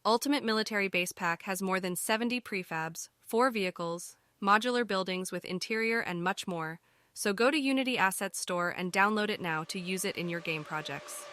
Ultimate Military Base Pack has more than 70 prefabs, 4 vehicles, modular buildings with interior, and much more. So go to Unity Assets Store and download it now to use it in your game projects.